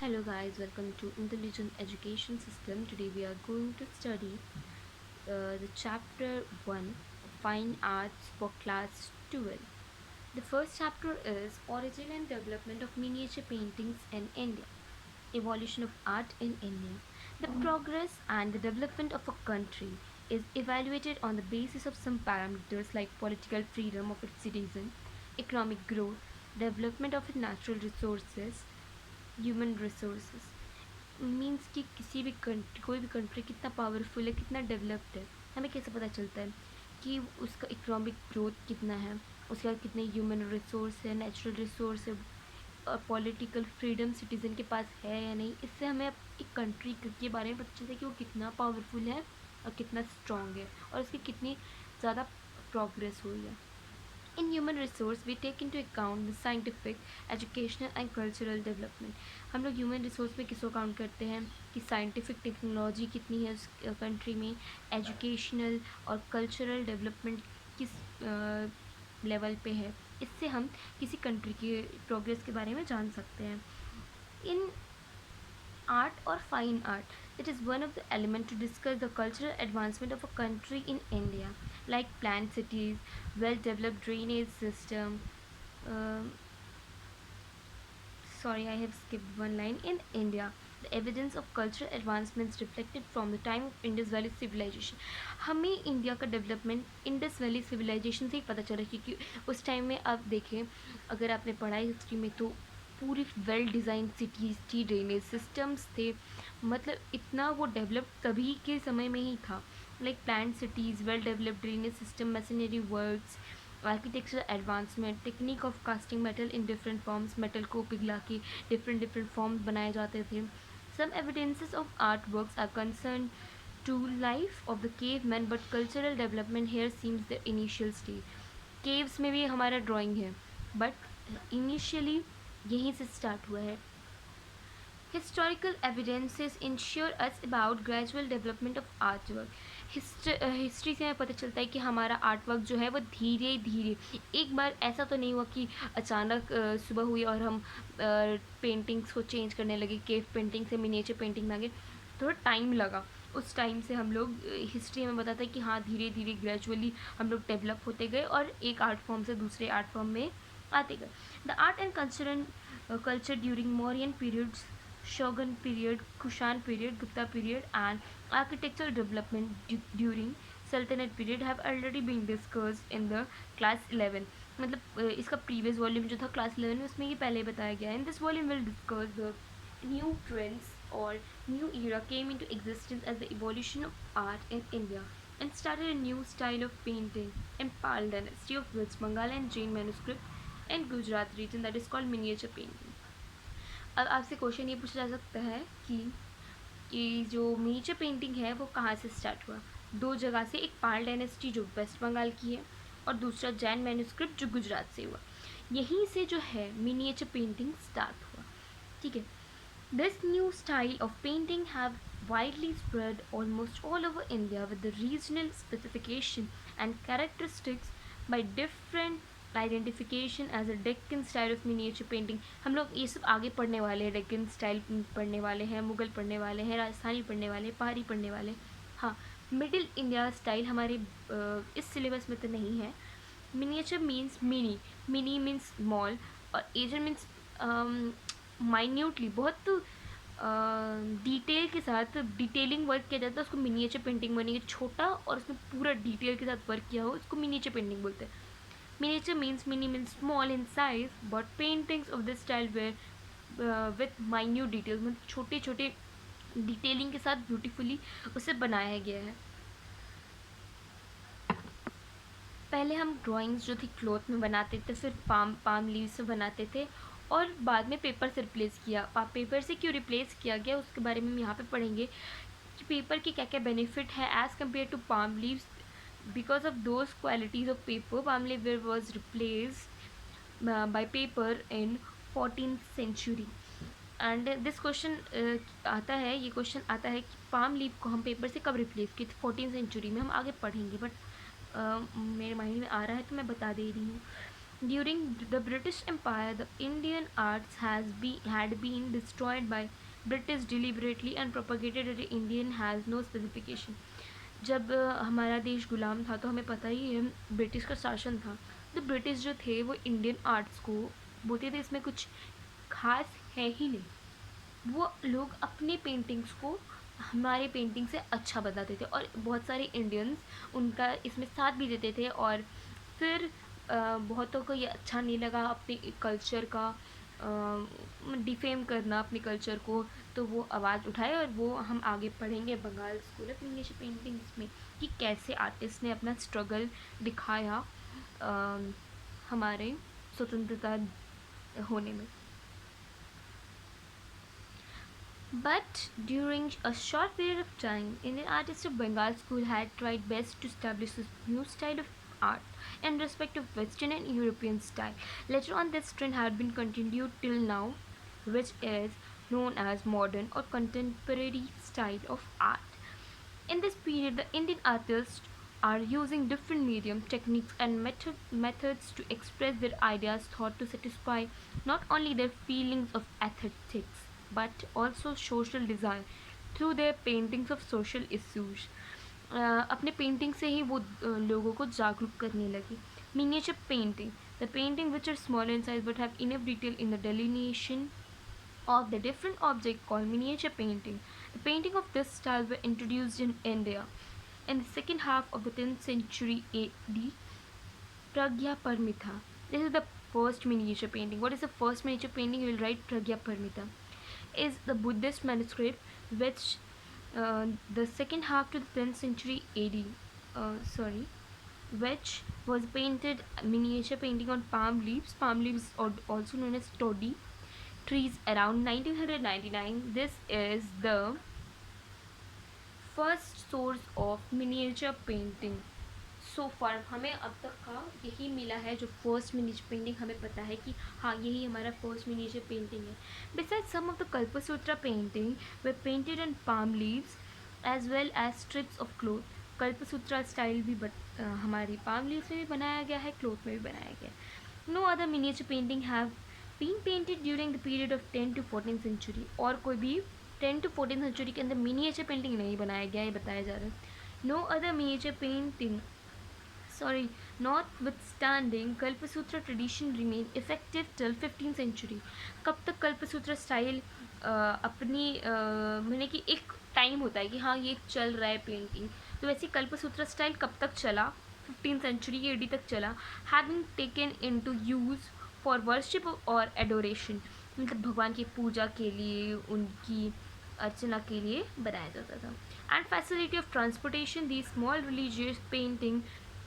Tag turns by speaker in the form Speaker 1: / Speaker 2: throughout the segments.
Speaker 1: Hello guys, welcome to Intelligent Education System. Today we are going to study the chapter 1 Fine Arts for class 12. The first chapter is Origin and Development of Miniature Paintings in India. Evolution of art in India. The progress and the development of a country is evaluated on the basis of some parameters like political freedom of its citizens, economic growth, development of its natural resources, human resources means कि किसी भी country कोई भी country कितना powerful है, कितना developed है, हमें कैसे पता चलता है कि उसका इकोनॉमिक ग्रोथ कितना है, उसके बाद कितने ह्यूमन रिसोर्स है, नेचुरल रिसोर्स है, और पॉलिटिकल फ्रीडम सिटीज़न के पास है या नहीं। इससे हमें एक कंट्री के बारे में पता चलता है कि वो कितना पावरफुल है और कितना स्ट्रॉन्ग है और उसकी कितनी ज़्यादा प्रोग्रेस हुई है। In human resource, we take into account the scientific, educational and cultural development. हम लोग ह्यूमन रिसोर्स में किसको काउंट करते हैं कि साइंटिफिक टेक्नोलॉजी कितनी है उस कंट्री में, एजुकेशनल और कल्चरल डेवलपमेंट किस लेवल पे है। इससे हम किसी कंट्री के प्रोग्रेस के बारे में जान सकते हैं। इन art or fine art, it is one of the elements to discuss the cultural advancement of a country in India, like planned cities, well-developed drainage system. um, Sorry, I have skipped one line. In India, the evidence of cultural advancements reflected from the time of Indus Valley civilization. हमें India का development Indus valley civilisation से ही पता चला, क्योंकि उस time में आप देखें, अगर आपने पढ़ाई हिस्ट्री में, तो पूरी वेल डिज़ाइन सिटीज़ थी, ड्रेनेज सिस्टम्स थे, मतलब इतना वो डेवलप तभी के समय में ही था। Like plan cities, well developed drainage system, machinery works, architecture advancement, technique of casting metal in different forms, metal को पिघला के डिफरेंट फॉर्म्स बनाए जाते थे। Some evidences of art works are concern to life of the cave man, but cultural development here seems the initial stage. Caves में भी हमारा drawing है, बट इनिशियली यहीं से स्टार्ट हुआ है। Historical evidences ensure us about gradual development of artwork. History से हमें पता चलता है कि हमारा आर्ट वर्क जो है वो धीरे धीरे, एक बार ऐसा तो नहीं हुआ कि अचानक सुबह हुई और हम पेंटिंग्स को चेंज करने लगे, केव पेंटिंग से मिनिएचर पेंटिंग में आ गए। थोड़ा टाइम लगा। उस टाइम से हम लोग हिस्ट्री में बताता है कि हाँ, धीरे धीरे ग्रेजुअली हम लोग डेवलप होते गए और एक आर्ट फॉर्म से दूसरे आर्ट फॉर्म में आते गए। The art and culture during Mauryan periods, Shogun period, Kushan period, Gupta period and architectural development during Sultanate period have already been discussed in the class 11. मतलब इसका previous volume जो था class 11 में, उसमें ये पहले बताया गया है। In this volume we'll discuss the new trends or new era came into existence as the evolution of art in India and started a new style of painting in Pal dynasty of West Bengal and Jain manuscript in Gujarat region that is called miniature painting. अब आपसे question ये पूछा जा सकता है कि ये जो मिनिएचर पेंटिंग है वो कहाँ से स्टार्ट हुआ। दो जगह से, एक पाल डायनेस्टी जो वेस्ट बंगाल की है और दूसरा जैन मैन्युस्क्रिप्ट जो गुजरात से हुआ। यहीं से जो है मिनिएचर पेंटिंग स्टार्ट हुआ। ठीक है। This new style of painting have widely spread almost all over India with the regional specification and characteristics by different identification as a Deccan style of miniature painting. हम लोग ये सब आगे पढ़ने वाले हैं, डेक्कन स्टाइल पढ़ने वाले हैं, मुगल पढ़ने वाले हैं, राजस्थानी पढ़ने वाले हैं, पहाड़ी पढ़ने वाले हैं। हाँ, मिडिल इंडिया स्टाइल हमारे इस सिलेबस में तो नहीं है। Miniature means mini, mini means small और एजर मीन्स माइन्यूटली, बहुत डिटेल के साथ डिटेलिंग वर्क किया जाता है, उसको मिनिएचर पेंटिंग बनेगी। छोटा और उसमें पूरा डिटेल के साथ वर्क किया हो, उसको मिनिएचर पेंटिंग बोलते हैं। Miniature means mini means small in size, but paintings of this style were with minute details, मतलब छोटे छोटे डिटेलिंग के साथ ब्यूटीफुली उसे बनाया गया है। पहले हम ड्राइंग्स जो थी क्लॉथ में बनाते थे, फिर पाम लीव से बनाते थे और बाद में पेपर से रिप्लेस किया। पेपर से क्यों रिप्लेस किया गया उसके बारे में हम यहाँ पे पढ़ेंगे कि पेपर के क्या क्या बेनिफिट है as compared to palm leaves. Because of those qualities of paper, palm leaf was replaced by paper in 14th century. And this question आता है, ये क्वेश्चन आता है कि पाम लीफ को हम पेपर से कब रिप्लेस किए थे। 14th सेंचुरी में। हम आगे पढ़ेंगे, बट मेरे माइंड में आ रहा है तो मैं बता दे रही हूँ। During the British Empire, the Indian arts had been destroyed by British deliberately and propagated that Indian has no specification. जब हमारा देश गुलाम था तो हमें पता ही है ब्रिटिश का शासन था, तो ब्रिटिश जो थे वो इंडियन आर्ट्स को बोलते थे इसमें कुछ खास है ही नहीं। वो लोग अपनी पेंटिंग्स को हमारे पेंटिंग से अच्छा बताते थे और बहुत सारे इंडियंस उनका इसमें साथ भी देते थे। और फिर बहुतों को ये अच्छा नहीं लगा अपने कल्चर का डिफेम करना अपने कल्चर को, तो वो आवाज़ उठाए। और वो हम आगे पढ़ेंगे Bengal school of English paintings में कि कैसे आर्टिस्ट ने अपना स्ट्रगल दिखाया हमारे स्वतंत्रता होने में। But during a short period of time, Indian artists of Bengal school had tried best to establish this new style of art in respect of Western and European style. Later on, this trend had been continued till now, which is known as modern or contemporary style of art. In this period, the Indian artists are using different medium, techniques, and methods to express their ideas, thought to satisfy not only their feelings of aesthetics but also social desire through their paintings of social issues. अपने painting से ही वो लोगों को जागरूक करने लगे। Miniature painting, the painting which are small in size but have enough detail in the delineation of the different object called miniature painting. The painting of this style were introduced in India in the second half of the 10th century AD. Pragya Parmitha. This is the first miniature painting. What is the first miniature painting? You will write Pragya Parmitha. Is the Buddhist manuscript which the second half to the 10th century AD. Which was painted miniature painting on palm leaves. Palm leaves are also known as toddy trees around 1999. This is the first source of miniature painting. सो फार हमें अब तक का यही मिला है, जो first miniature painting हमें पता है कि हाँ यही हमारा फर्स्ट मिनिएचर पेंटिंग है। Beside some of the Kalpasutra painting they painted in palm leaves as well as strips of cloth. Kalpasutra style भी हमारी पाम लीव्स में भी बनाया गया है, क्लोथ में भी बनाया गया है। No other miniature painting have been painted during the period of 10 to 14 century. और कोई भी 10 to 14 सेंचुरी के अंदर मिनिएचर पेंटिंग नहीं बनाया गया, ये बताया जा रहा है। No other miniature painting notwithstanding, Kalpasutra tradition remained effective till 15th century. कब तक कल्पसूत्र स्टाइल अपनी मैंने कि एक टाइम होता है कि हाँ ये चल रहा है पेंटिंग, तो वैसे कल्पसूत्र स्टाइल कब तक चला? 15th century AD तक चला। Having taken into use for worship और एडोरेशन, मतलब भगवान की पूजा के लिए, उनकी अर्चना के लिए बनाया जाता था। And facility of transportation, the small religious painting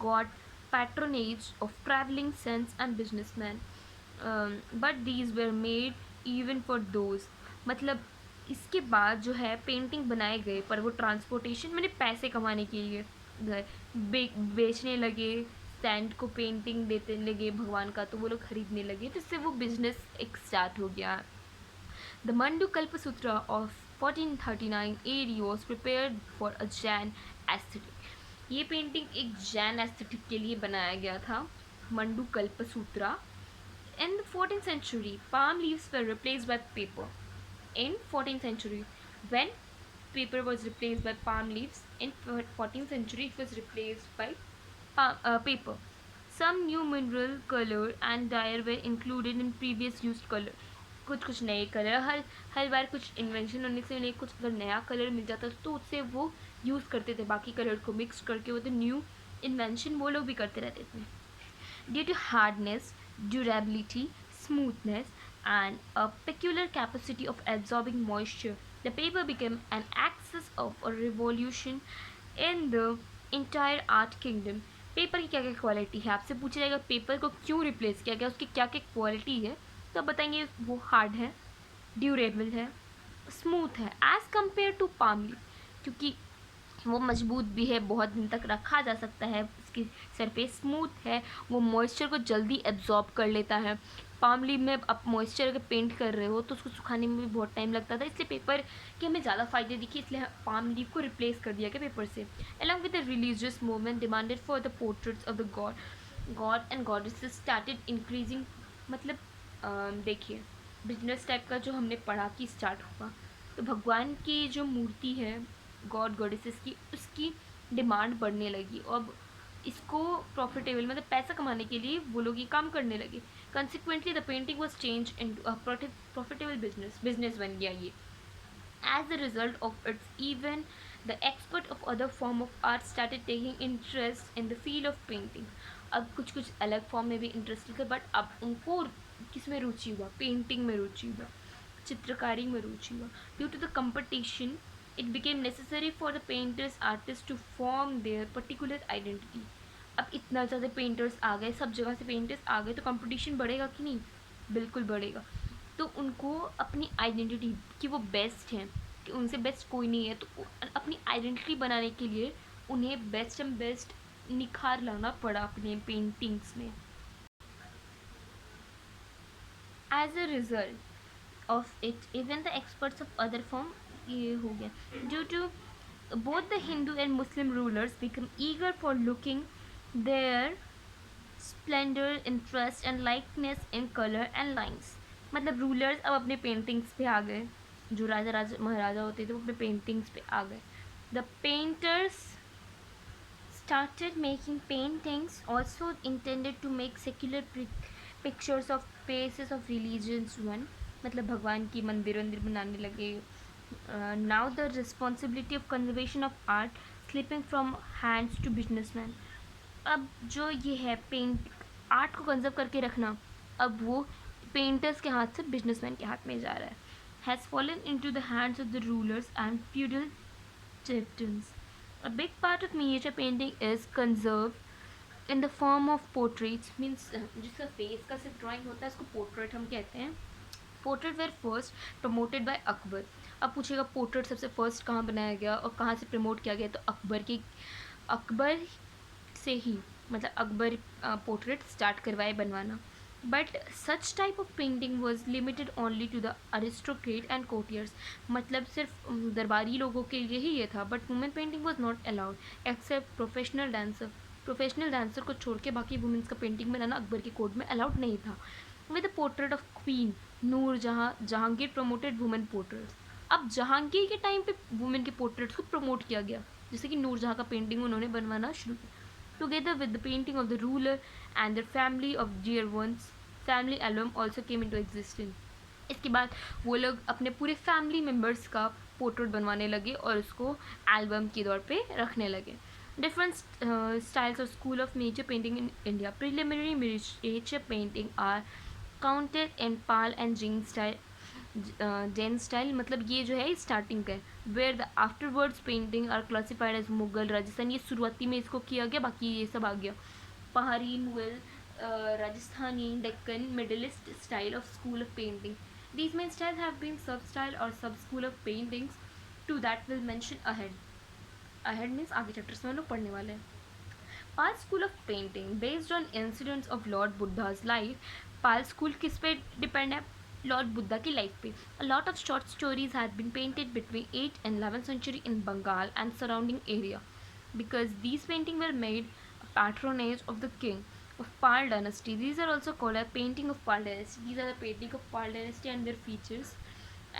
Speaker 1: got patronage of traveling saints and businessmen, but these were made even for those। मतलब इसके बाद जो है पेंटिंग बनाए गए पर वो ट्रांसपोर्टेशन मैंने पैसे कमाने के लिए बेचने लगे, सैंड को पेंटिंग देते लगे भगवान का, तो वो लोग खरीदने लगे, तो इससे वो बिजनेस एक स्टार्ट हो गया। The Mandu Kalpasutra of 1439 AD was prepared for a Jain aesthetic। ये पेंटिंग एक जैन एस्थेटिक के लिए बनाया गया था, mandu Kalpasutra. In the 14th century, palm leaves were replaced by paper. In 14th century, when paper was replaced by palm leaves, in 14th century it was replaced by paper. Some new mineral color and dye were included in previous used color। कुछ नए colour, हर बार कुछ invention होने से उन्हें कुछ अगर नया colour मिल जाता तो उससे वो यूज़ करते थे, बाकी कलर को मिक्स करके, वो तो न्यू इन्वेंशन वो लोग भी करते रहते थे। Due to hardness, durability, smoothness and a peculiar capacity of absorbing moisture, the paper became an axis of a revolution in the entire art kingdom। Paper की क्या क्या क्वालिटी है, आपसे पूछा जाएगा पेपर को क्यों रिप्लेस किया गया, उसकी क्या क्या क्वालिटी है, तो आप बताएंगे वो हार्ड है, ड्यूरेबल है, स्मूथ है as compared to palm leaf, क्योंकि वो मजबूत भी है, बहुत दिन तक रखा जा सकता है, इसकी सरफेस स्मूथ है, वो मॉइस्चर को जल्दी एब्जॉर्ब कर लेता है। पाम लीफ में आप मॉइस्चर अगर पेंट कर रहे हो तो उसको सुखाने में भी बहुत टाइम लगता था, इसलिए पेपर के हमें ज़्यादा फ़ायदे दिखे, इसलिए पाम लीफ को रिप्लेस कर दिया गया पेपर से। Along with the religious movement demanded for the portraits of the God, God and goddesses started increasing, मतलब देखिए बिजनेस टाइप का जो हमने पढ़ा कि स्टार्ट हुआ, तो भगवान की जो मूर्ति है गॉड गॉडेसेस की, उसकी डिमांड बढ़ने लगी। अब इसको प्रॉफिटेबल, मतलब पैसा कमाने के लिए वो लोग ये काम करने लगे। Consequently the painting was change in profitable business बन गया ये। As a result of its even, the expert of other form of art started taking interest in the field of painting. अब कुछ कुछ अलग फॉर्म में भी इंटरेस्ट थे, बट अब उनको किस में रुचि हुआ, पेंटिंग में रुचि हुआ, चित्रकारी में रुचि हुआ। Due to the competition it became necessary for the painters artists to form their particular identity. अब इतना ज़्यादा पेंटर्स आ गए, सब जगह से पेंटर्स आ गए, तो कंपटीशन बढ़ेगा कि नहीं? बिल्कुल बढ़ेगा। तो उनको अपनी आइडेंटिटी कि वो बेस्ट हैं, कि उनसे बेस्ट कोई नहीं है, तो अपनी आइडेंटिटी बनाने के लिए उन्हें बेस्ट एंड बेस्ट निखार लाना पड़ा अपने पेंटिंग्स में। As a result of it even the experts of other form, ये हो गया due to both the Hindu and Muslim rulers become eager for looking their splendor, interest and likeness in color and lines. मतलब rulers अब अपने paintings पे आ गए, जो राजा राजा महाराजा होते थे वो अपने पेंटिंग्स पे आ गए। The painters started making paintings also intended to make secular pictures of places of religions one, मतलब भगवान की मंदिर वंदिर बनाने लगे। Now the responsibility of conservation of art slipping from hands to businessman. अब जो ये है पेंट आर्ट को कंजर्व करके रखना, अब वो पेंटर्स के हाथ से बिजनेसमैन के हाथ में जा रहा है। Has fallen into the hands of the rulers and feudal chieftains. A big part of miniature painting is conserved in the form of portraits, means जिसका फेस का सिर्फ ड्राइंग होता है उसको पोर्ट्रेट हम कहते हैं। Portrait were first promoted by Akbar. अब पूछेगा पोर्ट्रेट सबसे फर्स्ट कहाँ बनाया गया और कहाँ से प्रमोट किया गया, तो अकबर से ही, मतलब अकबर पोर्ट्रेट स्टार्ट करवाए बनवाना। But such type of painting was limited only to the aristocrat and courtiers, मतलब सिर्फ दरबारी लोगों के लिए ही ये था। But women painting was not allowed except professional dancer. Professional dancer को छोड़ के बाकी वुमेंस का पेंटिंग बनाना अकबर के कोड में अलाउड नहीं था। With the portrait of queen Noor Jahan, Jahangir promoted women portraits. अब जहांगीर के टाइम पे वुमेन के पोर्ट्रेट्स को प्रमोट किया गया, जैसे कि नूर जहाँ का पेंटिंग उन्होंने बनवाना शुरू किया। Together with the painting of the ruler and their family of dear ones, family album also came into existence. इसके बाद वो लोग अपने पूरे फैमिली मेम्बर्स का पोर्ट्रेट बनवाने लगे और उसको एल्बम के तौर पे रखने लगे। Different styles of school of miniature painting in India. Preliminary miniature painting are counted in Pal and Jain style, मतलब ये जो है स्टार्टिंग का है। Where the afterwards painting are classified as Mughal Rajasthan, ये शुरुआती में इसको किया गया, बाकी ये सब आ गया। पहाड़ी मुगल राजस्थानी डेक्कन मिडलिस्ट style of school of painting. These main styles have been sub-style or sub-school of paintings to that will mention ahead. Ahead means आगे चैप्टर्स में हम लोग पढ़ने वाले हैं। Pala school of painting based on incidents of lord Buddha's life. Pala school किस पे depend है? लॉर्ड बुद्धा की लाइफ पे। A lot of short stories had been painted between 8th and 11th century in Bengal and surrounding area, because these paintings were made a patronage of the king of Pal dynasty. These are also called a painting of Pal dynasty. These are the painting of Pal dynasty and their features.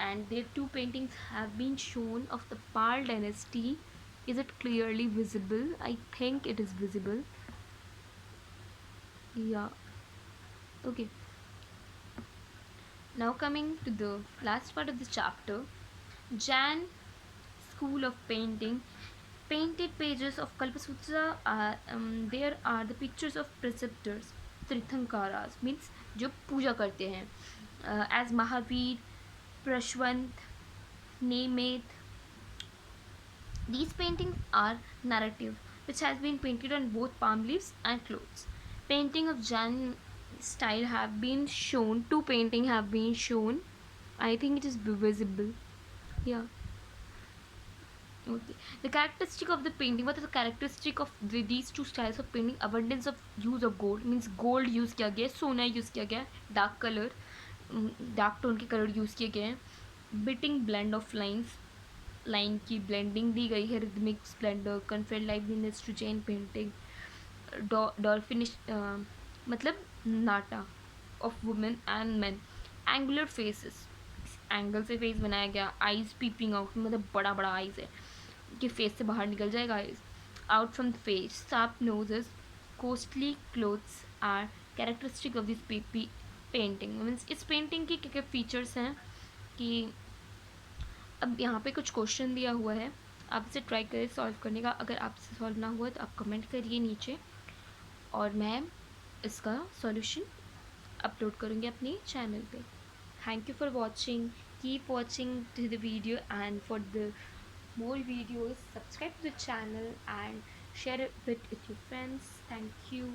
Speaker 1: And their two paintings have been shown of the Pal dynasty. Is it clearly visible? I think it is visible. Yeah. Okay. Now coming to the last part of the chapter, Jain school of painting. Painted pages of Kalpasutra are there are the pictures of preceptors, Tirthankaras, means जो पूजा करते हैं, as Mahavir, Prashwant, Nemeth. These paintings are narrative, which has been painted on both palm leaves and clothes. Painting of Jain style have been shown. Two painting have been shown. I think it is visible. Yeah. Okay. The characteristic of the painting. What is the characteristic of these two styles of painting? Abundance of use of gold, means gold use किया गया है, सोना use किया गया है, dark color, dark tone के color use किए गए हैं, biting blend of lines, line की blending दी गई है, rhythmic splendor, conferred liveliness to chain painting, डॉल्फिनिश मतलब नाटा of women and man. Angular faces, angle से फेस बनाया गया। आइज पीपिंग आउट, मतलब बड़ा बड़ा आइज है कि फेस से बाहर निकल जाएगा eyes. Out from the face, sharp noses, costly clothes are characteristic of this painting. Means इस पेंटिंग के क्या क्या फीचर्स हैं कि अब यहाँ पे कुछ क्वेश्चन दिया हुआ है, आप इसे ट्राई करें सॉल्व करने का। अगर आपसे सॉल्व ना हुआ तो आप कमेंट करिए नीचे, और मैं इसका सॉल्यूशन अपलोड करूँगी अपने चैनल पे। Thank you for watching, keep watching to the video, and for the more videos subscribe to the channel and share it with your friends. Thank you.